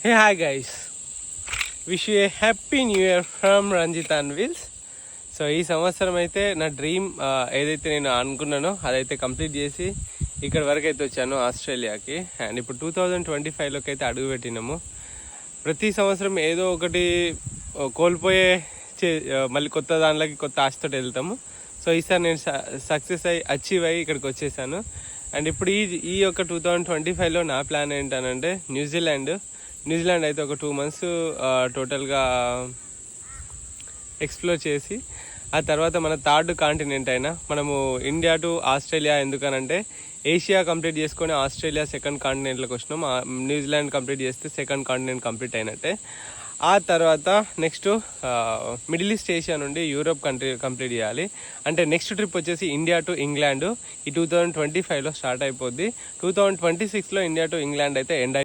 Hey, hi guys. Wish you a happy new year from Ranjit and Wheels. So ఈ సంవత్సరం అయితే నా dream ఏదైతే నేను అనుకున్నానో అదైతే కంప్లీట్ చేసి ఇక్కడ వరకు అయితే వచ్చాను ఆస్ట్రేలియాకి. అండ్ ఇప్పుడు 2025లోకి అయితే అడుగు పెట్టినాము. ప్రతి సంవత్సరం ఏదో ఒకటి కోల్పోయే మళ్ళీ కొత్త దానిలోకి కొత్త ఆశతో వెళ్తాము. సో ఈసారి నేను సక్సెస్ అచీవ్ అయ్యి ఇక్కడికి వచ్చేసాను. అండ్ ఇప్పుడు ఈ యొక్క 2025లో నా ప్లాన్ ఏంటనంటే న్యూజిలాండ్ అయితే ఒక 2 months టోటల్గా ఎక్స్ప్లోర్ చేసి ఆ తర్వాత మన థర్డ్ కాంటినెంట్ అయినా మనము ఇండియా టు ఆస్ట్రేలియా ఎందుకనంటే ఏషియా కంప్లీట్ చేసుకొని ఆస్ట్రేలియా సెకండ్ కాంటినెంట్లోకి వచ్చినాం. న్యూజిలాండ్ కంప్లీట్ చేస్తే సెకండ్ కాంటినెంట్ కంప్లీట్ అయినట్టే. ఆ తర్వాత నెక్స్ట్ మిడిల్ ఈస్ట్ ఏషియా నుండి యూరోప్ కంట్రీ కంప్లీట్ చేయాలి. అంటే నెక్స్ట్ ట్రిప్ వచ్చేసి ఇండియా టు ఇంగ్లాండ్ ఈ 2025లో స్టార్ట్ అయిపోద్ది. 2026లో ఇండియా టు ఇంగ్లాండ్ అయితే ఎండ్